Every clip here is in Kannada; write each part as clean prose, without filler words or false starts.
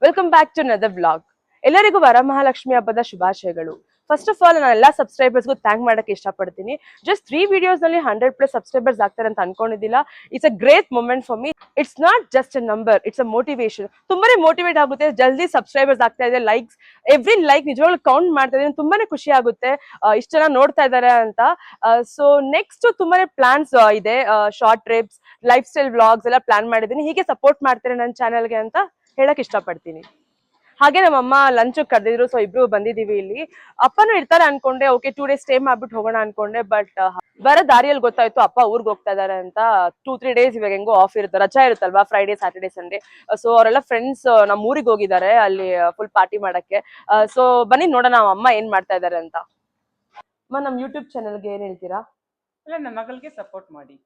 Welcome back to another vlog. ಎಲ್ಲರಿಗೂ ವರಮಹಾಲಕ್ಷ್ಮಿ ಹಬ್ಬದ ಶುಭಾಶಯಗಳು. ಫಸ್ಟ್ ಆಫ್ ಆಲ್ ನಾನು ಎಲ್ಲ ಸಬ್ಸ್ಕ್ರೈಬರ್ಸ್ಗೂ ಥ್ಯಾಂಕ್ ಮಾಡಕ್ಕೆ ಇಷ್ಟಪಡ್ತೀನಿ. ಜಸ್ಟ್ 3 ವಿಡಿಯೋಸ್ ನಲ್ಲಿ 100+ ಸಬ್ಸ್ಕ್ರೈಬರ್ಸ್ ಆಗ್ತಾರೆ ಅಂತ ಅನ್ಕೊಂಡಿದ್ದಿಲ್ಲ. It's a great moment for me. It's not just a number, it's a motivation. ತುಂಬಾನೇ ಮೋಟಿವೇಟ್ ಆಗುತ್ತೆ. ಜಲ್ದಿ ಸಬ್ಸ್ಕ್ರೈಬರ್ಸ್ ಆಗ್ತಾ ಇದೆ, ಲೈಕ್ಸ್ ಎವ್ರಿ ಲೈಕ್ ನಿಜವಾಗ್ಲೂ ಕೌಂಟ್ ಮಾಡ್ತಾ ಇದ್ದೀನಿ. ತುಂಬಾನೇ ಖುಷಿ ಆಗುತ್ತೆ ಇಷ್ಟು ಜನ ನೋಡ್ತಾ ಇದ್ದಾರೆ ಅಂತ. ಸೊ ನೆಕ್ಸ್ಟ್ ತುಂಬಾನೇ ಪ್ಲಾನ್ಸ್ ಇದೆ. Short trips, lifestyle vlogs ಎಲ್ಲ ಪ್ಲಾನ್ ಮಾಡಿದ್ದೀನಿ. ಹೀಗೆ ಸಪೋರ್ಟ್ ಮಾಡ್ತಾರೆ ನನ್ನ ಚಾನೆಲ್ಗೆ ಅಂತ ಹೇಳಕ್ ಇಷ್ಟಪಡ್ತೀನಿ. ಹಾಗೆ ನಮ್ಮಮ್ಮ ಲಂಚ್ ಕರೆದಿದ್ರು, ಸೊ ಇಬ್ರು ಬಂದಿದೀವಿ ಇಲ್ಲಿ. ಅಪ್ಪನೂ ಇರ್ತಾರೆ ಅನ್ಕೊಂಡೆ, ಓಕೆ 2 days ಸ್ಟೇ ಮಾಡ್ಬಿಟ್ಟು ಹೋಗೋಣ ಅನ್ಕೊಂಡೆ. ಬಟ್ ಬರೋ ದಾರಿಯಲ್ಲಿ ಗೊತ್ತಾಯ್ತು ಅಪ್ಪ ಊರ್ಗ್ ಹೋಗ್ತಾ ಇದಾರೆ ಅಂತ. 2-3 days ಇವಾಗ ಹೆಂಗೋ ಆಫ್ ಇರುತ್ತೆ, ರಜಾ ಇರುತ್ತಲ್ವಾ, ಫ್ರೈಡೇ ಸ್ಯಾಟರ್ಡೇ ಸಂಡೇ. ಸೊ ಅವರೆಲ್ಲ ಫ್ರೆಂಡ್ಸ್ ನಮ್ಮ ಊರಿಗೆ ಹೋಗಿದ್ದಾರೆ, ಅಲ್ಲಿ ಫುಲ್ ಪಾರ್ಟಿ ಮಾಡಕ್ಕೆ. ಸೊ ಬನ್ನಿ ನೋಡೋಣ ನಮ್ಮ ಅಮ್ಮ ಏನ್ ಮಾಡ್ತಾ ಇದಾರೆ ಅಂತ. ಅಮ್ಮ, ನಮ್ ಯೂಟ್ಯೂಬ್ ಚಾನಲ್ಗೆ ಏನ್ ಹೇಳ್ತೀರಾ? ಇಲ್ಲ, ನಮ್ಮ ಮಗಳಿಗೆ ಸಪೋರ್ಟ್ ಮಾಡಿ.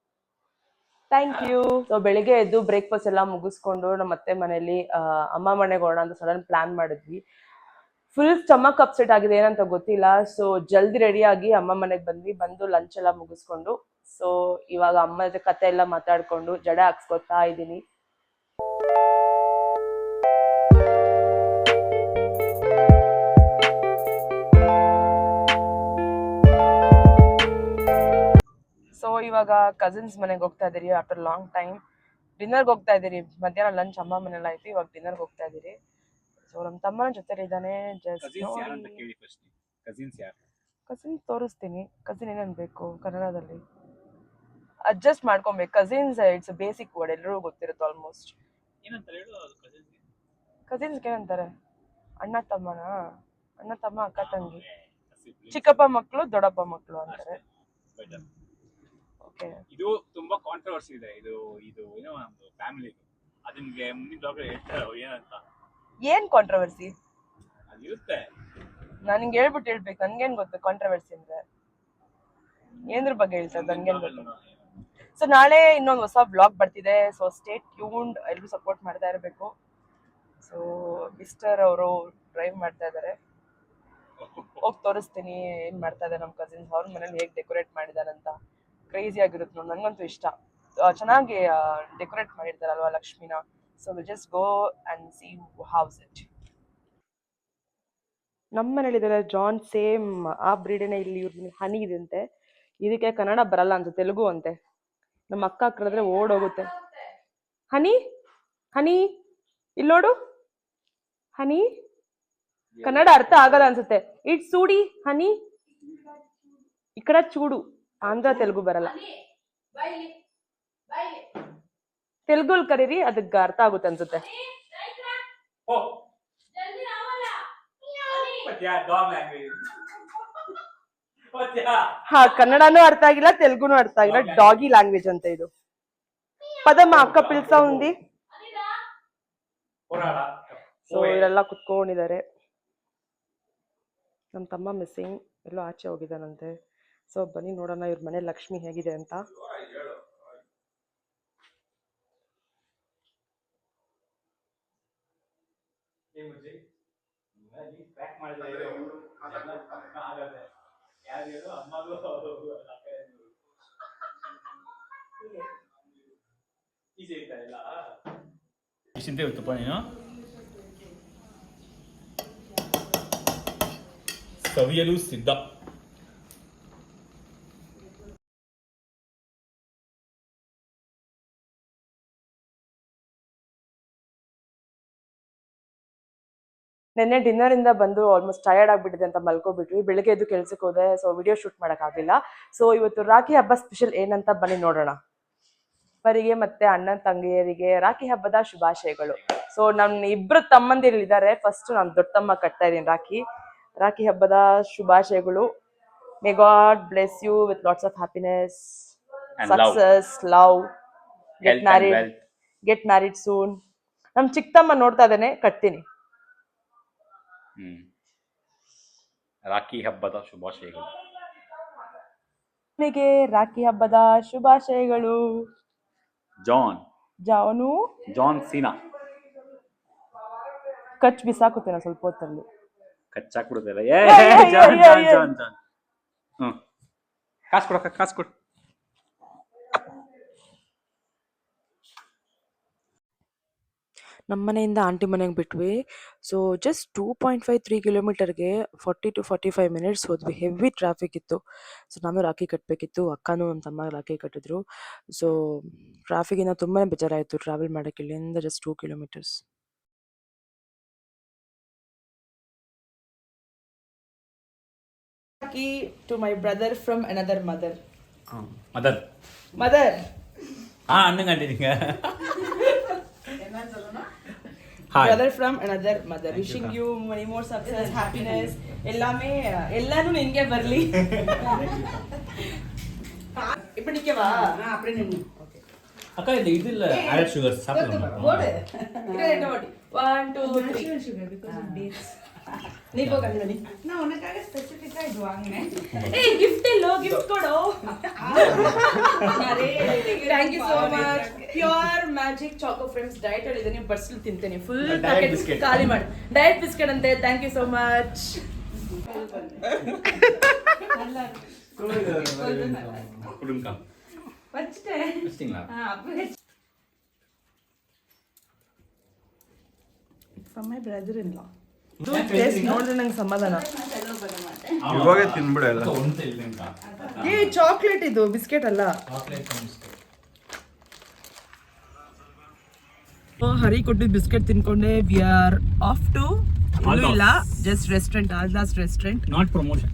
Thank you. ಸೊ ಬೆಳಿಗ್ಗೆ ಎದ್ದು ಬ್ರೇಕ್ಫಾಸ್ಟ್ ಎಲ್ಲ ಮುಗಿಸ್ಕೊಂಡು ನಮ್ಮ ಅತ್ತೆ ಮನೇಲಿ ಅಮ್ಮ ಮನೆಗೆ ಹೋಗೋಣ ಅಂತ ಸಡನ್ ಪ್ಲಾನ್ ಮಾಡಿದ್ವಿ. ಫುಲ್ ಸ್ಟಮಕ್ ಅಪ್ಸೆಟ್ ಆಗಿದೆ, ಏನಂತ ಗೊತ್ತಿಲ್ಲ. ಸೊ ಜಲ್ದಿ ರೆಡಿ ಆಗಿ ಅಮ್ಮ ಮನೆಗೆ ಬಂದು ಲಂಚ್ ಎಲ್ಲ ಮುಗಿಸ್ಕೊಂಡು, ಸೊ ಇವಾಗ ಅಮ್ಮ ಜೊತೆ ಕತೆ ಎಲ್ಲ ಮಾತಾಡ್ಕೊಂಡು ಜಡ ಹಾಕ್ಸ್ಕೊತಾ ಇದ್ದೀನಿ. ಸೊ ಇವಾಗ ಕಸಿನ್ಸ್ ಮನೆಗೆ ಹೋಗ್ತಾ ಇದೀರಿ ಆಫ್ಟರ್ ಲಾಂಗ್ ಟೈಮ್. ಡಿನ್ನರ್ಗೆ ಹೋಗ್ತಾ ಇದೀರಿ. ಮಧ್ಯಾಹ್ನ ಲಂಚ್ ಅಮ್ಮ ಮನೇಲಿ ಆಯ್ತು, ಇವಾಗ ಡಿನ್ನರ್ಗೆ ಹೋಗ್ತಾ ಇದೀರಿ. ಸೊ ನಮ್ಮ ತಮ್ಮನ ಜೊತೆ ಇದ್ದಾನೆ. ಕಸಿನ್ ತೋರಿಸ್ತೀನಿ. ಕಸಿನ್ ಏನೇನು ಬೇಕು ಕನ್ನಡದಲ್ಲಿ ಅಡ್ಜಸ್ಟ್ ಮಾಡ್ಕೊಬೇಕು. ಕಸಿನ್ಸ್ ಇಟ್ಸ್ ಬೇಸಿಕ್ ವರ್ಡ್, ಎಲ್ಲರೂ ಗೊತ್ತಿರುತ್ತೆ ಆಲ್ಮೋಸ್ಟ್. ಕಸಿನ್ಸ್ಗೆ ಏನಂತಾರೆ? ಅಣ್ಣ ತಮ್ಮನ, ಅಣ್ಣ ತಮ್ಮ, ಅಕ್ಕ ತಂಗಿ, ಚಿಕ್ಕಪ್ಪ ಮಕ್ಕಳು, ದೊಡ್ಡಪ್ಪ ಮಕ್ಕಳು ಅಂತಾರೆ. ಇದು ತುಂಬಾ ಕಾಂಟ್ರವರ್ಸಿ ಇದೆ. ಇದು ಏನೋ ಒಂದು ಫ್ಯಾಮಿಲಿ, ಅದು ನಿಮಗೆ ಮುಂದಿನ ಬ್ಲಾಗ್ ಹೇಳ್ತಾರೆ ಏನಂತ. ಏನ್ ಕಾಂಟ್ರವರ್ಸಿ ಅದಿರುತ್ತೆ, ನಾನು ನಿಂಗೆ ಹೇಳ್ಬೇಕು. ನನ್ಗೇನ್ ಗೊತ್ತು ಕಾಂಟ್ರವರ್ಸಿ ಅಂದ್ರೆ ಏನ್ರ ಬಗ್ಗೆ ಹೇಳ್ತಾರೆ, ನನ್ಗೇನ್ ಗೊತ್ತು. ಸೊ ನಾಳೆ ಇನ್ನೊಂದು ಹೊಸ ಬ್ಲಾಗ್ ಬರ್ತಿದೆ. ಸೊ ಸ್ಟೇ ಟ್ಯೂನ್ಡ್, ಎಲ್ಲರೂ ಸಪೋರ್ಟ್ ಮಾಡ್ತಾ ಇರಬೇಕು. ಸೊ ಮಿಸ್ಟರ್ ಅವರು ಡ್ರೈವ್ ಮಾಡ್ತಾ ಇದ್ದಾರೆ, ಹೋಗಿ ತೋರಿಸ್ತೀನಿ ಏನ್ ಮಾಡ್ತಾ ಇದ್ದಾರೆ ನಮ್ಮ ಕಸಿನ್ಸ್. ಅವ್ರ ಮನೇಲಿ ಹೇಗೆ ಡೆಕೋರೇಟ್ ಮಾಡಿದಾರಂತ ಕ್ರೇಜಿ ಆಗಿರುತ್ತೆ ನೋಡಿ. ನನಗಂತೂ ಇಷ್ಟ. ಚೆನ್ನಾಗಿ ಡೆಕೋರೇಟ್ ಮಾಡಿರ್ತಾರಲ್ವಾ ಲಕ್ಷ್ಮಿನ. So will just go and see how's it. ನಮ್ಮ ಮನೇಲಿದ್ದಾರೆ ಜಾನ್, ಸೇಮ್ ಆ ಬ್ರೀಡೇನೆ. ಇಲ್ಲಿ ಇವ್ರ ಹನಿ ಇದಂತೆ, ಇದಕ್ಕೆ ಕನ್ನಡ ಬರಲ್ಲ ಅಂತ, ತೆಲುಗು ಅಂತೆ. ನಮ್ಮ ಅಕ್ಕ ಕರೆದ್ರೆ ಓಡೋಗುತ್ತೆ. ಹನಿ ಹನಿ ಇಲ್ಲಿ ನೋಡು, ಹನಿ ಕನ್ನಡ ಅರ್ಥ ಆಗಲ್ಲ ಅನ್ಸುತ್ತೆ. ಇಟ್ಸ್ ಸೂಡಿ ಹನಿ, ಈ ಕಡೆ ಚೂಡು. ಆಂಧ್ರ ತೆಲುಗು ಬರಲ್ಲ. ತೆಲುಗುಲ್ ಕರೀರಿ, ಅದಕ್ಕೆ ಅರ್ಥ ಆಗುತ್ತೆ ಅನ್ಸುತ್ತೆ. ಹಾ, ಕನ್ನಡನೂ ಅರ್ಥ ಆಗಿಲ್ಲ, ತೆಲುಗುನು ಅರ್ಥ ಆಗಿಲ್ಲ. ಡಾಗಿ ಲ್ಯಾಂಗ್ವೇಜ್ ಅಂತ ಇದು. ಪದಮ್ಮ ಅಕ್ಕ ಪಿಲ್ಸಾ ಉಂದಿ. ಸೊ ಇವರೆಲ್ಲ ಕುತ್ಕೊಂಡಿದ್ದಾರೆ. ನಮ್ಮ ತಮ್ಮ ಮಿಸ್ಸಿಂಗ್, ಎಲ್ಲೋ ಆಚೆ ಹೋಗಿದ್ದಾನಂತೆ. ಸೊ ಬನ್ನಿ ನೋಡೋಣ ಇವ್ರ ಮನೆ ಲಕ್ಷ್ಮಿ ಹೇಗಿದೆ ಅಂತ. ಚಿಂತೆ ಗೊತ್ತಪ್ಪ ನೀನು. ಸವಿಯಲು ಸಿದ್ಧ. ನಿನ್ನೆ ಡಿನ್ನರ್ ಇಂದ ಬಂದು ಆಲ್ಮೋಸ್ಟ್ ಟಯರ್ಡ್ ಆಗ್ಬಿಟ್ಟಿದೆ ಅಂತ ಮಲ್ಕೋಬಿಟ್ವಿ. ಬೆಳಿಗ್ಗೆ ಎದ್ದು ಕೆಲ್ಸಕ್ಕೆ ಹೋದೆ, ಸೊ ವಿಡಿಯೋ ಶೂಟ್ ಮಾಡಕ್ ಆಗಿಲ್ಲ. ಸೊ ಇವತ್ತು ರಾಖಿ ಹಬ್ಬ ಸ್ಪೆಷಲ್ ಏನಂತ ಬನ್ನಿ ನೋಡೋಣ. ಅವರಿಗೆ ಮತ್ತೆ ಅಣ್ಣ ತಂಗಿಯರಿಗೆ ರಾಖಿ ಹಬ್ಬದ ಶುಭಾಶಯಗಳು. ಸೊ ನನ್ನ ಇಬ್ರು ತಮ್ಮಂದಿರಿದ್ದಾರೆ. ಫಸ್ಟ್ ನಾನು ದೊಡ್ಡ ತಮ್ಮ ಕಟ್ತಾ ಇದ್ದೀನಿ ರಾಖಿ ಹಬ್ಬದ ಶುಭಾಶಯಗಳು. May God bless you with lots of happiness, success, love, get married soon. ನಮ್ ಚಿಕ್ಕ ತಮ್ಮ ನೋಡ್ತಾ ಇದ್ದಾನೆ, ಕಟ್ತೀನಿ. ರಾಖಿ ಹಬ್ಬದ ಶುಭಾಶಯಗಳು. ನಿಮಗೆ ರಾಖಿ ಹಬ್ಬದ ಶುಭಾಶಯಗಳು. ಜಾನ್ ಸೀನಾ. ಕಚ್ ಬಿಸಾಕುತ್ತೇನೆ ಸ್ವಲ್ಪ ಹೊತ್ತಲ್ಲಿ. ಕಚ್ಚಾಕ್ಬಿಡುತ್ತಲ್ಲ. ಕಾಸು ಕೊಡು. ನಮ್ಮ ಮನೆಯಿಂದ ಆಂಟಿ ಮನೆಗೆ ಬಿಟ್ವಿ. ಸೊ ಜಸ್ಟ್ 2.53 ಕಿಲೋಮೀಟರ್ಗೆ 40 to 45 ಮಿನಿಟ್ಸ್ ಹೋದ್ವಿ. ಹೆವಿ ಟ್ರಾಫಿಕ್ ಇತ್ತು. ಸೊ ನಾನು ರಾಖಿ ಕಟ್ಟಬೇಕಿತ್ತು, ಅಕ್ಕನೂ ನನ್ನ ತಮ್ಮ ರಾಖಿ ಕಟ್ಟಿದ್ರು. ಸೊ ಟ್ರಾಫಿಕಿಂದ ತುಂಬಾ ಬೇಜಾರಾಯಿತು ಟ್ರಾವೆಲ್ ಮಾಡೋಕ್ಕೆ. ಇಲ್ಲಿಂದ just 2 kilometres. To my brother from another mother. Mother Mother. அண்ணன் காட்டிடுங்க. Brother from another mother. Wishing you many more success, happiness. ಎಲ್ಲಾನು ನಿನ್ಗೆ ಬರ್ಲಿ. இப்ப நிக்கவா? அப்படியே நின்னு. ஓகே. அக்கா இது இல்ல ஆட் சுகர் சாப்பிடலாம். போடு. இது என்ன ஓடி? 1 2 3 natural sugar because of dates. நீ போ கண்ணனி. நான் உனக்காக ஸ்பெசிஃபிக்கா இது வாங்குனேன். ஏய் gift இல்லோ gift கொடோ. அரே thank you so much. Pure magic choco frames diet ಅಲ್ಲಿ ಇದನ್ನ ಬರ್ಸಲ್ ತಿಂತೇನೆ. ಫುಲ್ ಪ್ಯಾಕೆಟ್ ಖಾಲಿ ಮಾಡಿ. ಡಯಟ್ ಬಿಸ್ಕೆಟ್ ಅಂತೆ. thank you so much. குடுங்க. வச்சிட்டேன். வச்சிட்டீங்களா? அப்படியே from my brother-in-law. ಟೇಸ್ಟ್ ನೋಡಿದ್ರೆ ನಂಗೆ ಸಮಾಧಾನ. ಇವಾಗ ತಿನ್ಬಿಡ ಎಲ್ಲ. ಏ ಚಾಕ್ಲೇಟ್ ಇದು ಬಿಸ್ಕೆಟ್ ಅಲ್ಲ. ಹರಿ ಕೊಟ್ಟಿದ್ದು ಬಿಸ್ಕೆಟ್ ತಿನ್ಕೊಂಡೆ. ವಿ ಆರ್ ಆಫ್ ಟು ಇಲ್ಲ ಜಸ್ಟ್ ರೆಸ್ಟೋರೆಂಟ್, ಆಲ್ದಾಸ್ ರೆಸ್ಟೋರೆಂಟ್. Not promotion.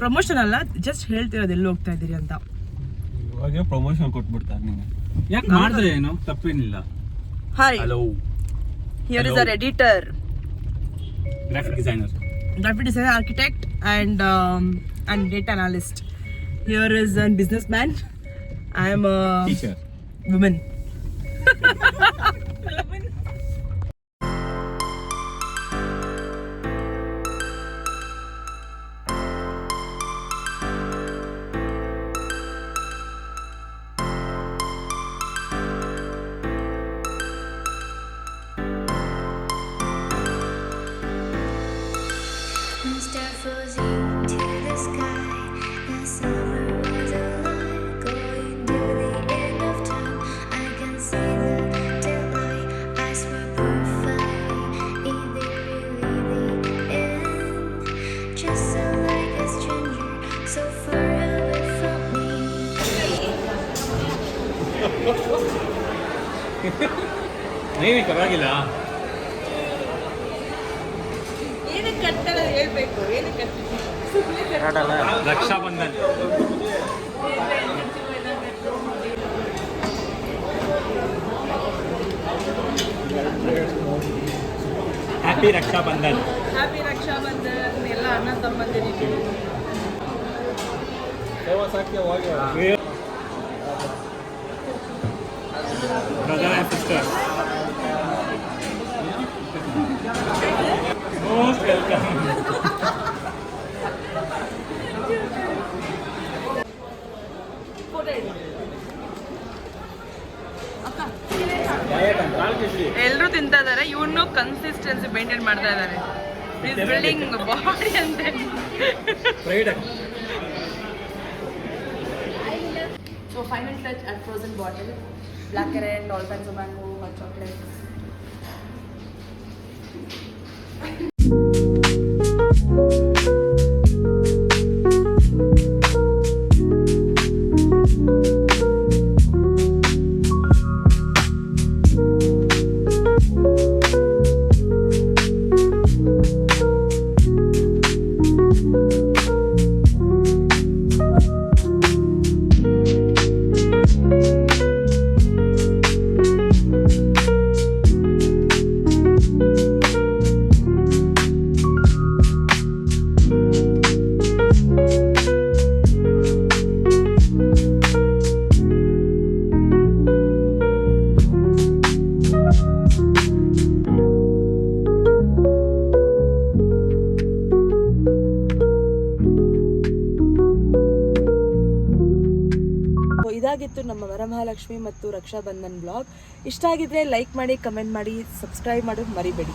ಪ್ರಮೋಷನ್ ಅಲ್ಲ, ಜಸ್ಟ್ ಹೇಳ್ತಿರೋದು ಎಲ್ಲಿ ಹೋಗ್ತಾ ಇದ್ದೀರಿ ಅಂತ. ಇವಾಗ ಪ್ರಮೋಷನ್ ಕೊಟ್ಬಿಡ್ತಾರೆ ನಿಮಗೆ. ಯಾಕೆ ಮಾಡಿದ್ರೆ ಏನು ತಪ್ಪೇನಿಲ್ಲ. Hi, hello, here is our editor, graphic designer, architect and data analyst. Here is a businessman. I am a teacher. woman. Start floating to the sky. The summer was alive, going to the end of time. I can see the daylight. I swear perfect. Is it really the end? Just so like a stranger, so far away from me. ನೀವೇ ಪರವಾಗಿಲ್ಲ. ಏನಕ್ಕೆ ಕಟ್ಟಲ್ಲ ಹೇಳ್ಬೇಕು. ಏನಕ್ಕೆ ರಕ್ಷಾ ಬಂಧನ್. ಹ್ಯಾಪಿ ರಕ್ಷಾ ಬಂಧನ್. ಹ್ಯಾಪಿ ರಕ್ಷಾ ಬಂಧನ್ ಎಲ್ಲ ಅಣ್ಣ ತಮ್ಮಂದಿರಿಗೆ. Brother and sister, most welcome. ಎಲ್ಲರೂ ತಿಂತಾ ಇದಾರೆ. ಇವನು ಕನ್ಸಿಸ್ಟೆನ್ಸಿ ಮೇಂಟೈನ್ ಮಾಡ್ತಾ ಇದ್ದಾರೆ. ಈಸ್ ಬಿಲ್ಡಿಂಗ್ ಬಾಡಿ ಅಂತೆ. So final touch at frozen bottle, black currant, all kinds of mango, hot chocolate. ಇದಾಗಿತ್ತು ನಮ್ಮ ವರಮಹಾಲಕ್ಷ್ಮಿ ಮತ್ತು ರಕ್ಷಾಬಂಧನ್ ಬ್ಲಾಗ್. ಇಷ್ಟ ಆಗಿದ್ರೆ ಲೈಕ್ ಮಾಡಿ, ಕಮೆಂಟ್ ಮಾಡಿ, ಸಬ್ಸ್ಕ್ರೈಬ್ ಮಾಡೋದು ಮರಿಬೇಡಿ.